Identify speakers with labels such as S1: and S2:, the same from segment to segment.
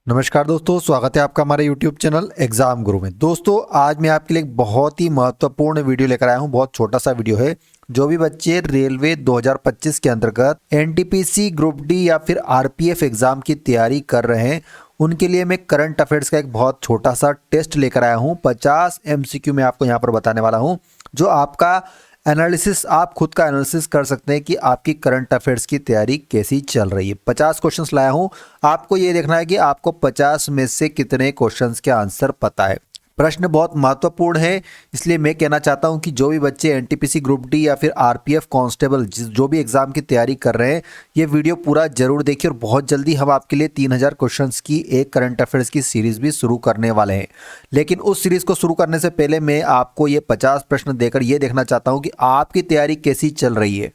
S1: नमस्कार दोस्तों, स्वागत है आपका हमारे YouTube चैनल एग्जाम गुरु में। दोस्तों आज मैं आपके लिए एक बहुत ही महत्वपूर्ण वीडियो लेकर आया हूं। बहुत छोटा सा वीडियो है। जो भी बच्चे रेलवे 2025 के अंतर्गत एनटीपीसी ग्रुप डी या फिर आरपीएफ एग्जाम की तैयारी कर रहे हैं, उनके लिए मैं करंट अफेयर्स का एक बहुत छोटा सा टेस्ट लेकर आया हूँ। 50 MCQ में आपको यहाँ पर बताने वाला हूँ, जो आपका एनालिसिस, आप खुद का एनालिसिस कर सकते हैं कि आपकी करंट अफेयर्स की तैयारी कैसी चल रही है। 50 क्वेश्चंस लाया हूं। आपको ये देखना है कि आपको 50 में से कितने क्वेश्चंस के आंसर पता है। प्रश्न बहुत महत्वपूर्ण है, इसलिए मैं कहना चाहता हूं कि जो भी बच्चे एनटीपीसी ग्रुप डी या फिर आरपीएफ कांस्टेबल जो भी एग्जाम की तैयारी कर रहे हैं, ये वीडियो पूरा जरूर देखिए। और बहुत जल्दी हम आपके लिए 3000 क्वेश्चंस की एक करंट अफेयर्स की सीरीज भी शुरू करने वाले हैं। लेकिन उस सीरीज को शुरू करने से पहले मैं आपको ये 50 प्रश्न देकर ये देखना चाहता हूं कि आपकी तैयारी कैसी चल रही है।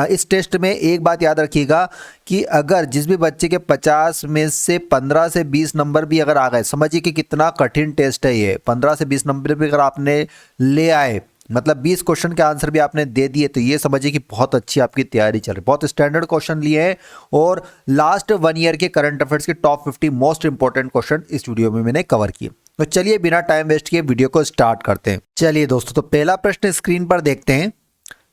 S1: इस टेस्ट में एक बात याद रखिएगा कि अगर जिस भी बच्चे के 50 में से 15 से 20 नंबर भी अगर आ गए, समझिए कि कितना कठिन टेस्ट है ये। 15 से 20 नंबर भी अगर आपने ले आए, मतलब 20 क्वेश्चन के आंसर भी आपने दे दिए, तो ये समझिए कि बहुत अच्छी आपकी तैयारी चल रही है। बहुत स्टैंडर्ड क्वेश्चन लिए हैं और लास्ट 1 ईयर के करंट अफेयर्स के टॉप 50 मोस्ट इंपॉर्टेंट क्वेश्चन इस वीडियो में मैंने कवर किए। तो चलिए बिना टाइम वेस्ट किए वीडियो को स्टार्ट करते हैं। चलिए दोस्तों, तो पहला प्रश्न स्क्रीन पर देखते हैं।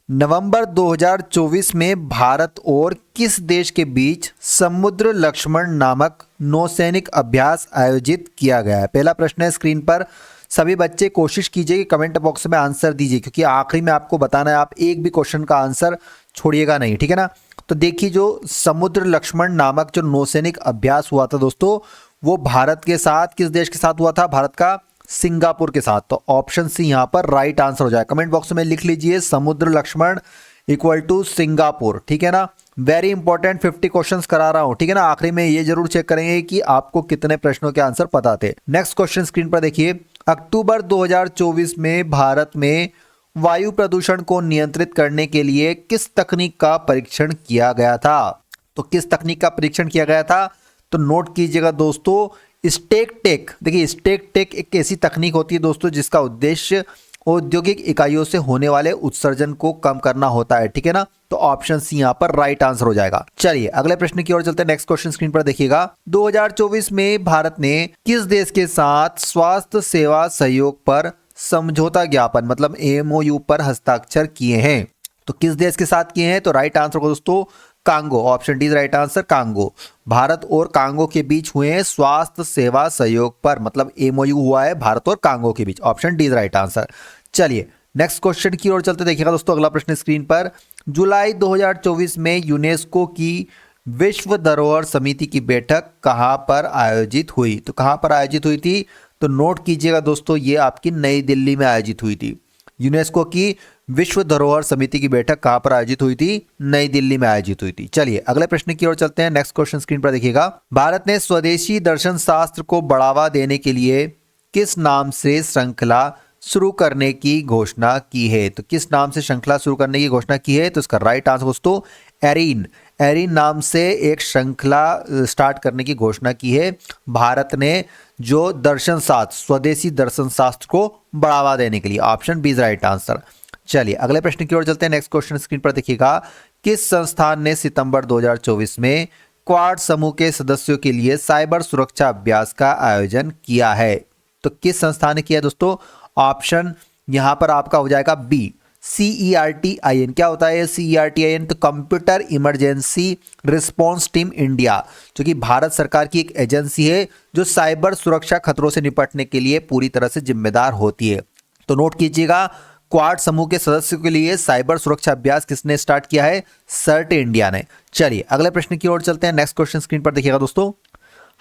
S1: नवंबर 2024 में भारत और किस देश के बीच समुद्र लक्ष्मण नामक नौसैनिक अभ्यास आयोजित किया गया है? पहला प्रश्न है स्क्रीन पर। सभी बच्चे कोशिश कीजिए कि कमेंट बॉक्स में आंसर दीजिए, क्योंकि आखिरी में आपको बताना है, आप एक भी क्वेश्चन का आंसर छोड़िएगा नहीं, ठीक है ना। तो देखिए, जो समुद्र लक्ष्मण नामक जो नौसैनिक अभ्यास हुआ था दोस्तों, वो भारत के साथ, किस देश के साथ हुआ था? भारत का सिंगापुर के साथ। तो ऑप्शन सी यहां पर राइट आंसर हो जाए। कमेंट बॉक्स में लिख लीजिए समुद्र लक्ष्मण इक्वल टू सिंगापुर, ठीक है ना। वेरी इंपॉर्टेंट 50 क्वेश्चंस करा रहा हूं, ठीक है ना। आखिरी में ये जरूर चेक करेंगे कि आपको कितने प्रश्नों के आंसर पता थे। नेक्स्ट क्वेश्चन स्क्रीन पर देखिए। अक्टूबर 2024 में भारत में वायु प्रदूषण को नियंत्रित करने के लिए किस तकनीक का परीक्षण किया गया था? तो किस तकनीक का परीक्षण किया गया था? तो नोट कीजिएगा दोस्तों, स्टेक टेक। देखिए, स्टेक टेक एक ऐसी तकनीक होती है दोस्तों जिसका उद्देश्य औद्योगिक इकाइयों से होने वाले उत्सर्जन को कम करना होता है, ठीक है ना। तो ऑप्शन सी यहां पर राइट आंसर हो जाएगा। चलिए अगले प्रश्न की ओर चलते हैं। नेक्स्ट क्वेश्चन स्क्रीन पर देखिएगा। 2024 में भारत ने किस देश के साथ स्वास्थ्य सेवा सहयोग पर समझौता ज्ञापन, मतलब MOU पर हस्ताक्षर किए हैं? तो किस देश के साथ किए हैं? तो राइट आंसर को दोस्तों Congo, option D right answer, Congo. Bharat और कांगो के बीच हुए हैं स्वास्थ्य सेवा सहयोग पर, मतलब MOU हुआ है भारत और कांगो के बीच। Option D right answer. चलिए नेक्स्ट क्वेश्चन की ओर चलते देखिएगा दोस्तों। अगला प्रश्न स्क्रीन पर। जुलाई 2024 में यूनेस्को की विश्व धरोहर समिति की बैठक कहां पर आयोजित हुई? तो कहां पर आयोजित हुई थी? तो नोट कीजिएगा दोस्तों, ये आपकी नई दिल्ली में आयोजित हुई थी। यूनेस्को की विश्व धरोहर समिति की बैठक कहां पर आयोजित हुई थी? नई दिल्ली में आयोजित हुई थी। चलिए अगले प्रश्न की ओर चलते हैं। नेक्स्ट क्वेश्चन स्क्रीन पर देखिएगा। भारत ने स्वदेशी दर्शन शास्त्र को बढ़ावा देने के लिए किस नाम से श्रृंखला शुरू करने की घोषणा की है? तो किस नाम से श्रृंखला शुरू करने की घोषणा की है? तो इसका राइट आंसर दोस्तों एरीन, एरीन नाम से एक श्रृंखला स्टार्ट करने की घोषणा की है भारत ने, जो दर्शन शास्त्र, स्वदेशी दर्शन शास्त्र को बढ़ावा देने के लिए। Option B right answer. चलिए अगले प्रश्न की ओर चलते हैं। नेक्स्ट क्वेश्चन स्क्रीन पर देखिएगा। किस संस्थान ने सितंबर 2024 में क्वाड समूह के सदस्यों के लिए साइबर सुरक्षा अभ्यास का आयोजन किया है? तो किस संस्थान ने किया दोस्तों? ऑप्शन यहां पर आपका हो जाएगा बी, CERTIN। क्या होता है CERTIN? तो computer emergency response team India, जो कि भारत सरकार की एक एजेंसी है जो साइबर सुरक्षा खतरों से निपटने के लिए पूरी तरह से जिम्मेदार होती है। तो नोट कीजिएगा, क्वाड समूह के सदस्यों के लिए साइबर सुरक्षा अभ्यास किसने स्टार्ट किया है? सर्ट इंडिया ने। चलिए अगले प्रश्न की ओर चलते हैं। नेक्स्ट क्वेश्चन स्क्रीन पर देखिएगा दोस्तों।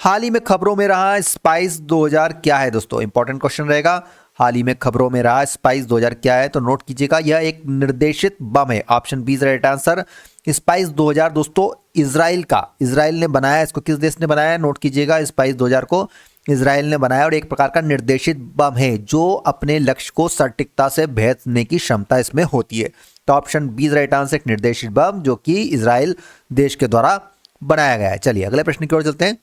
S1: हाल ही में खबरों में रहा स्पाइस 2000 क्या है? दोस्तों इंपॉर्टेंट क्वेश्चन रहेगा। हाल ही में खबरों में रहा स्पाइस 2000 क्या है? तो नोट कीजिएगा, यह एक निर्देशित बम है। Option B right answer. Spice 2000 दोस्तों इजराइल का, इजराइल ने बनाया। इसको किस देश ने बनाया है? नोट कीजिएगा, स्पाइस 2000 को इजराइल ने बनाया और एक प्रकार का निर्देशित बम है जो अपने लक्ष्य को सटीकता से भेदने की क्षमता इसमें होती है। तो ऑप्शन बी राइट आंसर, एक निर्देशित बम जो कि इजराइल देश के द्वारा बनाया गया है। चलिए अगले प्रश्न की ओर चलते हैं।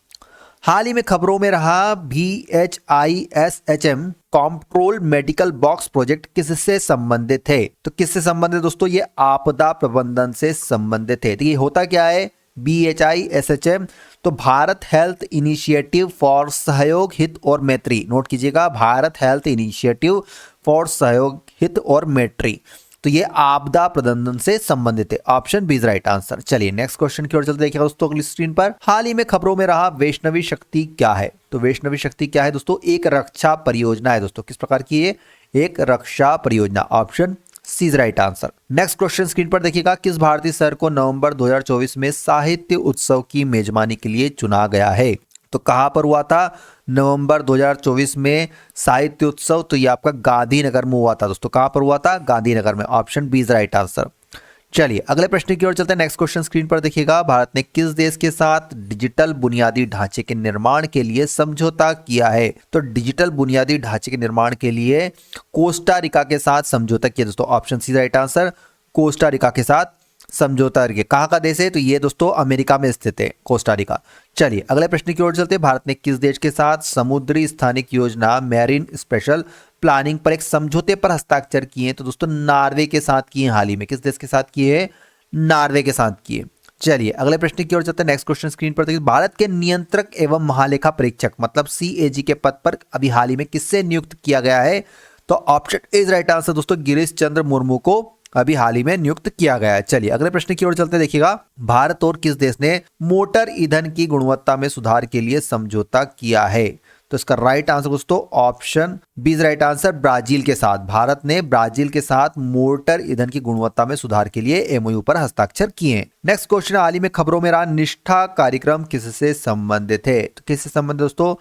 S1: हाल ही में खबरों में रहा BHISHM control medical box project किससे संबंधित है? तो किससे संबंधित दोस्तों? ये आपदा प्रबंधन से संबंधित है। देखिए होता क्या है, BHISHM। तो भारत हेल्थ इनिशिएटिव फॉर सहयोग हित और मैत्री, नोट कीजिएगा, भारत हेल्थ इनिशिएटिव फॉर सहयोग हित और मैत्री। तो ये आपदा प्रबंधन से संबंधित है, option B is right answer. चलिए नेक्स्ट क्वेश्चन की ओर चलते देखिएगा दोस्तों अगली स्क्रीन पर। हाल ही में खबरों में रहा वैष्णवी शक्ति क्या है? तो वैष्णवी शक्ति क्या है दोस्तों? एक रक्षा परियोजना है दोस्तों। किस प्रकार की है? एक रक्षा परियोजना, option C is right answer. Next question screen पर देखिएगा, किस भारतीय शहर को नवंबर 2024 में साहित्य उत्सव की मेजबानी के लिए चुना गया है? तो कहां पर हुआ था नवंबर 2024 में साहित्य उत्सव? तो ये आपका गांधीनगर में हुआ था दोस्तों। कहां पर हुआ था? गांधीनगर में, option B is right answer. चलिए अगले प्रश्न की ओर चलते हैं। नेक्स्ट क्वेश्चन स्क्रीन पर देखिएगा, भारत ने किस देश के साथ डिजिटल बुनियादी ढांचे के निर्माण के लिए समझौता किया है? तो डिजिटल बुनियादी ढांचे के निर्माण के लिए कोस्टा रिका के साथ समझौता किया दोस्तों, option C right answer. Costa Rica के साथ समझौता करके, कहां का देश है? तो ये दोस्तों अमेरिका में स्थित है कोस्टा रिका। चलिए अगले प्रश्न की ओर चलते हैं, भारत ने किस देश के साथ समुद्री स्थानिक योजना मैरीन स्पेशल प्लानिंग पर एक समझौते पर हस्ताक्षर किए हैं? तो दोस्तों नॉर्वे के साथ किए हाल ही में। किस देश के साथ किए? नॉर्वे के साथ किए। चलिए अगले प्रश्न की ओर चलते हैं। नेक्स्ट क्वेश्चन स्क्रीन पर देखिए, भारत के नियंत्रक एवं महालेखा परीक्षक मतलब CAG के पद पर अभी हाल ही में किससे नियुक्त किया गया है? तो option A is right answer दोस्तों, गिरीश चंद्र मुर्मू को अभी हाल ही में नियुक्त किया गया है। चलिए अगले प्रश्न की ओर चलते देखिएगा, भारत और किस देश ने मोटर ईंधन की गुणवत्ता में सुधार के लिए समझौता किया है? तो इसका राइट आंसर दोस्तों option B is right answer, Brazil के साथ। भारत ने ब्राजील के साथ मोटर ईंधन की गुणवत्ता में सुधार के लिए MOU पर हस्ताक्षर किए। नेक्स्ट क्वेश्चन, हाल ही में खबरों में रहा निष्ठा कार्यक्रम किससे संबंधित है? तो किससे संबंधित दोस्तों?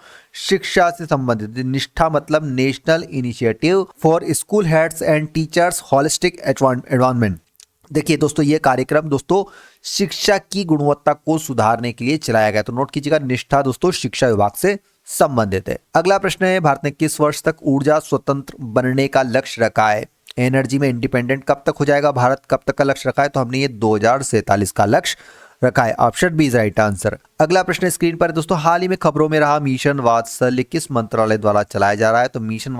S1: शिक्षा से संबंधित। निष्ठा मतलब national initiative for school heads and teachers holistic environment. देखिए दोस्तों ये कार्यक्रम दोस्तों शिक्षा की गुणवत्ता को सुधारने के लिए चलाया गया। तो नोट कीजिएगा, निष्ठा दोस्तों शिक्षा विभाग से संबंधित है। अगला प्रश्न है, भारत ने किस वर्ष तक ऊर्जा स्वतंत्र बनने का लक्ष्य रखा है? एनर्जी में इंडिपेंडेंट कब तक हो जाएगा भारत, कब तक का लक्ष्य रखा है? तो हमने ये 2047 का लक्ष्य रखा है, option B is right answer. अगला प्रश्न स्क्रीन पर दोस्तों, हाल ही में खबरों में रहा मिशन वात्सल्य किस मंत्रालय द्वारा चलाया जा रहा है? तो मिशन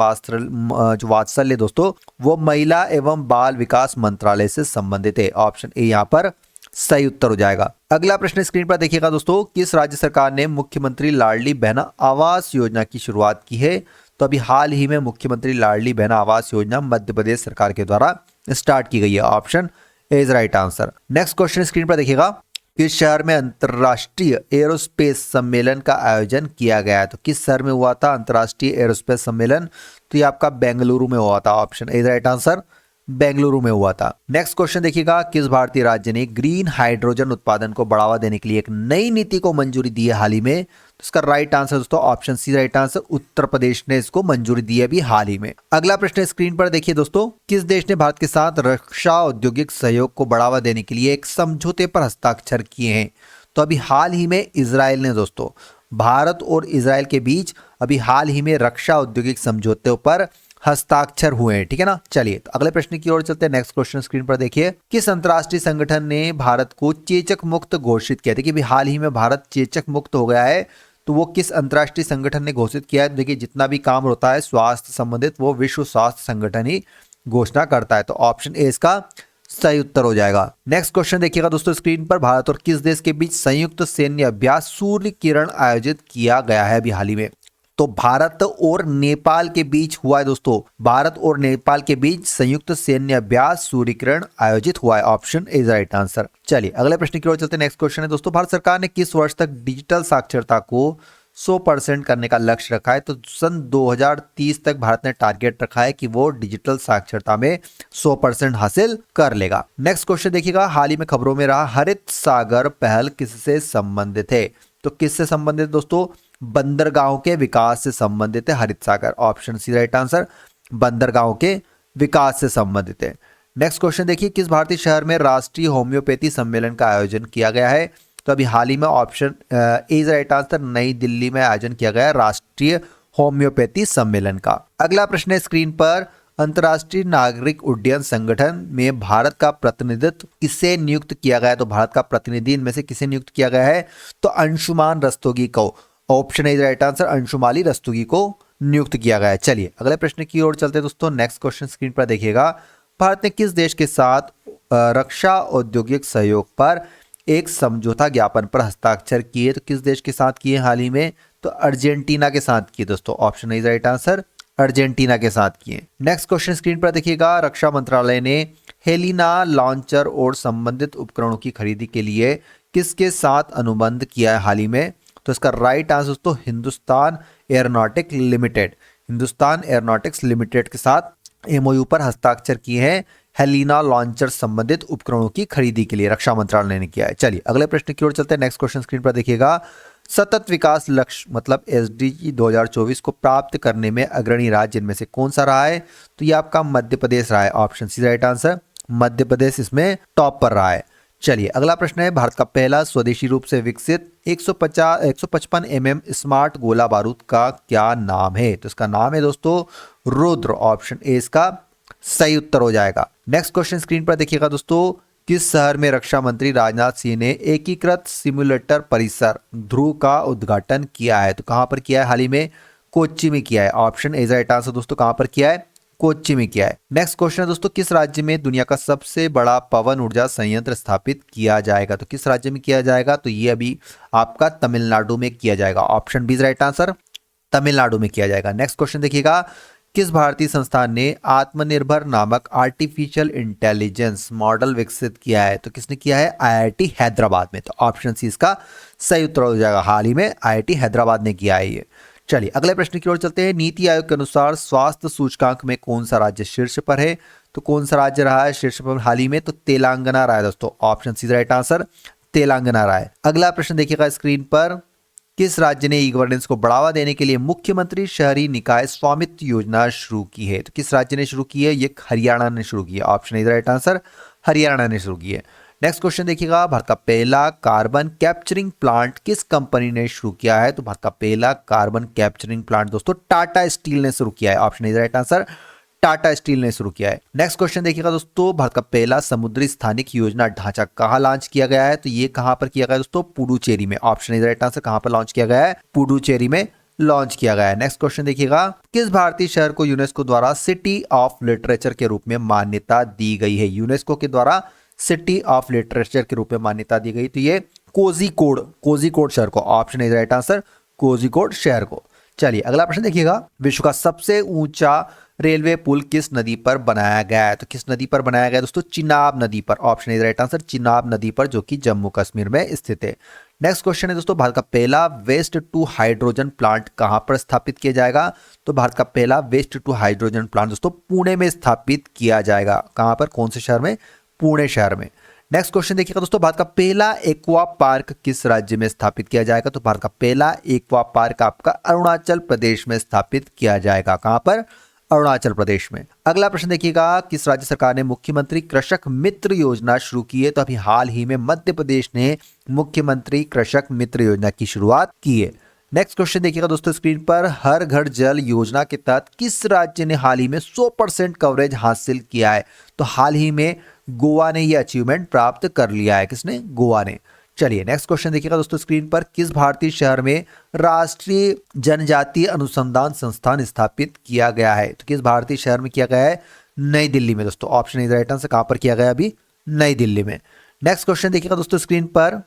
S1: वात्सल्य दोस्तों वो महिला एवं बाल विकास मंत्रालय से संबंधित है, ऑप्शन ए यहाँ पर सही उत्तर हो जाएगा। अगला प्रश्न स्क्रीन पर देखिएगा दोस्तों, किस राज्य सरकार ने मुख्यमंत्री लाडली बहना आवास योजना की शुरुआत की है? तो अभी हाल ही में मुख्यमंत्री लाडली बहना आवास योजना मध्य प्रदेश सरकार के द्वारा स्टार्ट की गई है, option A is right answer. Next question screen पर देखिएगा, किस शहर में अंतरराष्ट्रीय एरोस्पेस सम्मेलन का आयोजन किया गया है? तो किस शहर में हुआ था अंतरराष्ट्रीय एरोस्पेस सम्मेलन? तो ये आपका बेंगलुरु में हुआ था, option A right answer, Bengaluru में हुआ था। नेक्स्ट क्वेश्चन देखिएगा, किस भारतीय राज्य ने ग्रीन हाइड्रोजन उत्पादन को बढ़ावा देने के लिए एक नई नीति को मंजूरी दी है हाल ही में? तो इसका राइट आंसर दोस्तों option C right answer, Uttar Pradesh ने इसको मंजूरी दी है अभी हाल ही में। अगला प्रश्न स्क्रीन पर देखिए दोस्तों, किस देश ने भारत के साथ रक्षा औद्योगिक सहयोग को बढ़ावा देने के लिए एक समझौते पर हस्ताक्षर किए हैं? तो अभी हाल ही में इजराइल ने दोस्तों, भारत और इजराइल के बीच अभी हाल ही में रक्षा औद्योगिक समझौते पर हस्ताक्षर हुए हैं, ठीक है ना। चलिए तो अगले प्रश्न की ओर चलते हैं। नेक्स्ट क्वेश्चन स्क्रीन पर देखिए, किस अंतरराष्ट्रीय संगठन ने भारत को चेचक मुक्त घोषित किया? देखिए हाल ही में भारत चेचक मुक्त हो गया है, तो वो किस अंतरराष्ट्रीय संगठन ने घोषित किया है? देखिए जितना भी काम होता है स्वास्थ्य संबंधित वो विश्व स्वास्थ्य संगठन ही घोषणा करता है, तो ऑप्शन ए इसका सही उत्तर हो जाएगा। नेक्स्ट क्वेश्चन देखिएगा दोस्तों स्क्रीन पर, भारत और किस देश के बीच संयुक्त सैन्य अभ्यास सूर्य किरण आयोजित किया गया है अभी हाल ही में? तो भारत और नेपाल के बीच हुआ है दोस्तों, भारत और नेपाल के बीच संयुक्त सैन्य अभ्यास सूर्य किरण आयोजित हुआ है, ऑप्शन ए राइट आंसर। चलिए अगले प्रश्न की ओर चलते हैं। नेक्स्ट क्वेश्चन है दोस्तों, भारत सरकार ने किस वर्ष तक डिजिटल साक्षरता को 100% करने का लक्ष्य रखा है? तो सन 2030 तक भारत ने टारगेट रखा है कि वो डिजिटल साक्षरता में 100% हासिल कर लेगा। नेक्स्ट क्वेश्चन देखिएगा, हाल ही में खबरों में रहा हरित सागर पहल किससे संबंधित है? तो किससे संबंधित दोस्तों? बंदरगाहों के विकास से संबंधित है हरित सागर, ऑप्शन सी राइट आंसर, बंदरगाहों के विकास से संबंधित है। नेक्स्ट क्वेश्चन देखिए, किस भारतीय शहर में राष्ट्रीय होम्योपैथी सम्मेलन का आयोजन किया गया है? तो अभी हाल ही में ऑप्शन ए राइट आंसर, नई दिल्ली में आयोजन किया गया राष्ट्रीय होम्योपैथी सम्मेलन का। अगला प्रश्न है स्क्रीन पर, अंतर्राष्ट्रीय नागरिक उड्डयन संगठन में भारत का प्रतिनिधित्व किसे नियुक्त किया गया है? तो भारत का प्रतिनिधि इनमें से किसे नियुक्त किया गया है? तो अंशुमान रस्तोगी को, option A right answer, Anshumali Rastogi को नियुक्त किया गया है। चलिए अगले प्रश्न की ओर चलते हैं दोस्तों। नेक्स्ट क्वेश्चन स्क्रीन पर देखिएगा, भारत ने किस देश के साथ रक्षा औद्योगिक सहयोग पर एक समझौता ज्ञापन पर हस्ताक्षर किए, तो किस देश के साथ किए हाल ही में, तो अर्जेंटीना के साथ किए दोस्तों। Option is right answer, Argentina के साथ किए। नेक्स्ट क्वेश्चन स्क्रीन पर देखिएगा, रक्षा मंत्रालय ने हेलिना लॉन्चर और संबंधित उपकरणों की खरीदी के लिए किसके साथ अनुबंध किया है हाल ही में, तो इसका राइट आंसर दोस्तों Hindustan aeronautic limited, Hindustan aeronautics limited के साथ एमओयू पर हस्ताक्षर किए हैं हेलिना लॉन्चर संबंधित उपकरणों की खरीदी के लिए, रक्षा मंत्रालय ने किया है। चलिए अगले प्रश्न की ओर चलते हैं। नेक्स्ट क्वेश्चन स्क्रीन पर देखिएगा, सतत विकास लक्ष्य मतलब एसडीजी 2024 को प्राप्त करने में अग्रणी राज्य इनमें से कौन सा रहा है, तो ये आपका मध्य प्रदेश रहा है। Option C right answer, Madhya Pradesh इसमें टॉप पर रहा है। चलिए अगला प्रश्न है, भारत का पहला स्वदेशी रूप से विकसित 155 mm स्मार्ट गोला बारूद का क्या नाम है, तो इसका नाम है दोस्तों रुद्र। ऑप्शन ए इसका सही उत्तर हो जाएगा। नेक्स्ट क्वेश्चन स्क्रीन पर देखिएगा दोस्तों, किस शहर में रक्षा मंत्री राजनाथ सिंह ने एकीकृत सिम्युलेटर परिसर ध्रुव का उद्घाटन किया है, तो कहां पर किया है हाल ही में, कोच्चि में किया है। ऑप्शन ए राइट आंसर दोस्तों, कहां पर किया है, कोच्चि में किया है। नेक्स्ट क्वेश्चन है दोस्तों, किस राज्य में दुनिया का सबसे बड़ा पवन ऊर्जा संयंत्र स्थापित किया जाएगा, तो किस राज्य में किया जाएगा, तो ये अभी आपका तमिलनाडु में किया जाएगा। Option B right answer, Tamil Nadu में किया जाएगा। नेक्स्ट क्वेश्चन देखिएगा, किस भारतीय संस्थान ने आत्मनिर्भर नामक आर्टिफिशियल इंटेलिजेंस मॉडल विकसित किया है, तो किसने किया है, आईआईटी हैदराबाद में। तो ऑप्शन सी इसका सही उत्तर हो जाएगा, हाल ही में आईआईटी हैदराबाद ने किया है ये। चलिए अगले प्रश्न की ओर चलते हैं। नीति आयोग के अनुसार स्वास्थ्य सूचकांक में कौन सा राज्य शीर्ष पर है, तो कौन सा राज्य रहा है शीर्ष पर हाल ही में, तो तेलंगाना रहा है दोस्तों। Option C right answer, Telangana रहा है। अगला प्रश्न देखिएगा स्क्रीन पर, किस राज्य ने ई गवर्नेंस को बढ़ावा देने के लिए मुख्यमंत्री शहरी निकाय स्वामित्व योजना शुरू की है, तो किस राज्य ने शुरू की है, ये हरियाणा ने शुरू की है। Option is right answer, Haryana ने शुरू की है। नेक्स्ट क्वेश्चन देखिएगा, भारत का पहला कार्बन कैप्चरिंग प्लांट किस कंपनी ने शुरू किया है, तो भारत का पहला कार्बन कैप्चरिंग प्लांट दोस्तों टाटा स्टील ने शुरू किया है। Option is right answer, Tata steel ने शुरू किया है। नेक्स्ट क्वेश्चन देखिएगा दोस्तों, भारत का पहला समुद्री स्थानिक योजना ढांचा कहां लॉन्च किया गया है, तो ये कहां पर किया गया है दोस्तों, पुडुचेरी में। ऑप्शन इज राइट आंसर, कहां पर लॉन्च किया गया है, पुडुचेरी में लॉन्च किया गया है। नेक्स्ट क्वेश्चन देखिएगा, किस भारतीय शहर को यूनेस्को द्वारा सिटी ऑफ लिटरेचर के रूप में मान्यता दी गई है, यूनेस्को के द्वारा सिटी ऑफ लिटरेचर के रूप में मान्यता दी गई, तो ये कोझिकोड शहर को। Option is right answer, Kozhikode शहर को। चलिए अगला प्रश्न देखिएगा, विश्व का सबसे ऊंचा रेलवे पुल किस नदी पर बनाया गया है, तो किस नदी पर बनाया गया है दोस्तों, चिनाब नदी पर। Option is right answer, Chenab नदी पर, जो कि जम्मू कश्मीर में स्थित है। नेक्स्ट क्वेश्चन है दोस्तों, भारत का पहला वेस्ट टू हाइड्रोजन प्लांट कहां पर स्थापित किया जाएगा, तो भारत का पहला वेस्ट टू हाइड्रोजन प्लांट दोस्तों पुणे में स्थापित किया जाएगा। कहां पर, कौन से शहर में, पुणे शहर में। नेक्स्ट क्वेश्चन देखिएगा दोस्तों, भारत का पहला एक्वा पार्क किस राज्य में स्थापित किया जाएगा, तो भारत का पहला एक्वा पार्क आपका अरुणाचल प्रदेश में स्थापित किया जाएगा। कहां पर, अरुणाचल प्रदेश में। अगला प्रश्न देखिएगा, किस राज्य सरकार ने मुख्यमंत्री कृषक मित्र योजना शुरू की है, तो अभी हाल ही में मध्य प्रदेश ने मुख्यमंत्री कृषक मित्र योजना की शुरुआत की है। नेक्स्ट क्वेश्चन देखिएगा दोस्तों स्क्रीन पर, हर घर जल योजना के तहत किस राज्य ने हाल ही में 100% कवरेज हासिल किया है, तो हाल ही में गोवा ने यह अचीवमेंट प्राप्त कर लिया है। किसने, गोवा ने। चलिए नेक्स्ट क्वेश्चन देखिएगा दोस्तों स्क्रीन पर, किस भारतीय शहर में राष्ट्रीय जनजातीय अनुसंधान संस्थान स्थापित किया गया है, तो किस भारतीय शहर में किया गया है, नई दिल्ली में दोस्तों। ऑप्शन इज राइट आंसर, कहां पर किया गया, अभी नई दिल्ली में। नेक्स्ट क्वेश्चन देखिएगा दोस्तों स्क्रीन पर,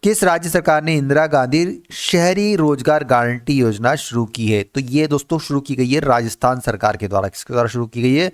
S1: किस राज्य सरकार ने इंदिरा गांधी शहरी रोजगार गारंटी योजना शुरू की है, तो ये दोस्तों शुरू की गई है राजस्थान सरकार के द्वारा। किसके द्वारा शुरू की गई है,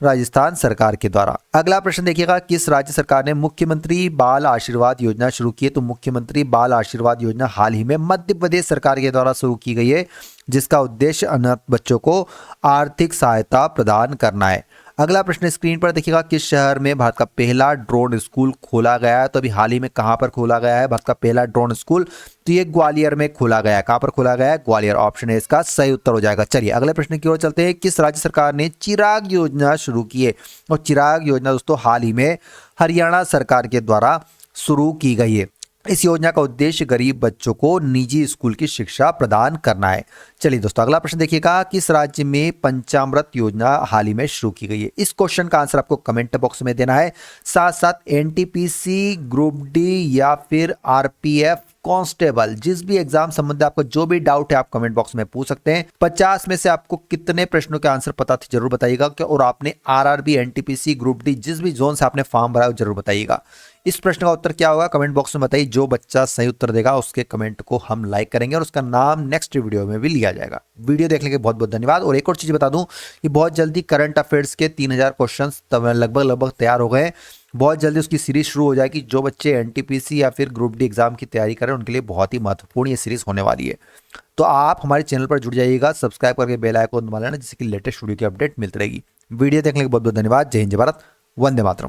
S1: राजस्थान सरकार के द्वारा। अगला प्रश्न देखिएगा, किस राज्य सरकार ने मुख्यमंत्री बाल आशीर्वाद योजना शुरू की है, तो मुख्यमंत्री बाल आशीर्वाद योजना हाल ही में मध्य प्रदेश सरकार के द्वारा शुरू की गई है, जिसका उद्देश्य अनाथ बच्चों को आर्थिक सहायता प्रदान करना है। अगला प्रश्न स्क्रीन पर देखिएगा, किस शहर में भारत का पहला ड्रोन स्कूल खोला गया है, तो अभी हाल ही में कहां पर खोला गया है भारत का पहला ड्रोन स्कूल, तो ये ग्वालियर में खोला गया है। कहां पर खोला गया है, ग्वालियर। ऑप्शन है इसका सही उत्तर हो जाएगा। चलिए अगले प्रश्न की ओर चलते हैं, किस राज्य सरकार ने चिराग योजना शुरू की है, और चिराग योजना दोस्तों हाल ही में हरियाणा सरकार के द्वारा शुरू की गई है। इस योजना का उद्देश्य गरीब बच्चों को निजी स्कूल की शिक्षा प्रदान करना है। चलिए दोस्तों अगला प्रश्न देखिएगा, किस राज्य में पंचामृत योजना हाल ही में शुरू की गई है। इस क्वेश्चन का आंसर आपको कमेंट बॉक्स में देना है। साथ साथ एनटीपीसी, ग्रुप डी या फिर आरपीएफ कांस्टेबल, जिस भी एग्जाम संबंधी आपको जो भी डाउट है आप कमेंट बॉक्स में पूछ सकते हैं। 50 में से आपको कितने प्रश्नों के आंसर पता थे जरूर बताइएगा, और आपने आरआरबी, एनटीपीसी, ग्रुप डी जिस भी जोन से आपने फॉर्म भरा है जरूर बताइएगा। इस प्रश्न का उत्तर क्या होगा कमेंट बॉक्स में बताइए। जो बच्चा सही उत्तर देगा उसके कमेंट को हम लाइक करेंगे और उसका नाम नेक्स्ट वीडियो में भी लिया जाएगा। वीडियो देखने के बहुत बहुत धन्यवाद। और एक और चीज बता दूं कि बहुत जल्दी करंट अफेयर्स के 3000 क्वेश्चन लगभग तैयार हो गए। बहुत जल्दी उसकी सीरीज शुरू हो जाएगी। जो बच्चे एनटीपीसी या फिर ग्रुप डी एग्जाम की तैयारी करें उनके लिए बहुत ही महत्वपूर्ण ये सीरीज होने वाली है। तो आप हमारे चैनल पर जुड़ जाइएगा, सब्सक्राइब करके बेल आइकन दबा लेना जिससे कि लेटेस्ट वीडियो की अपडेट मिलती रहेगी। वीडियो देखने के बहुत बहुत धन्यवाद। जय हिंद, जय भारत, वंदे मातरम।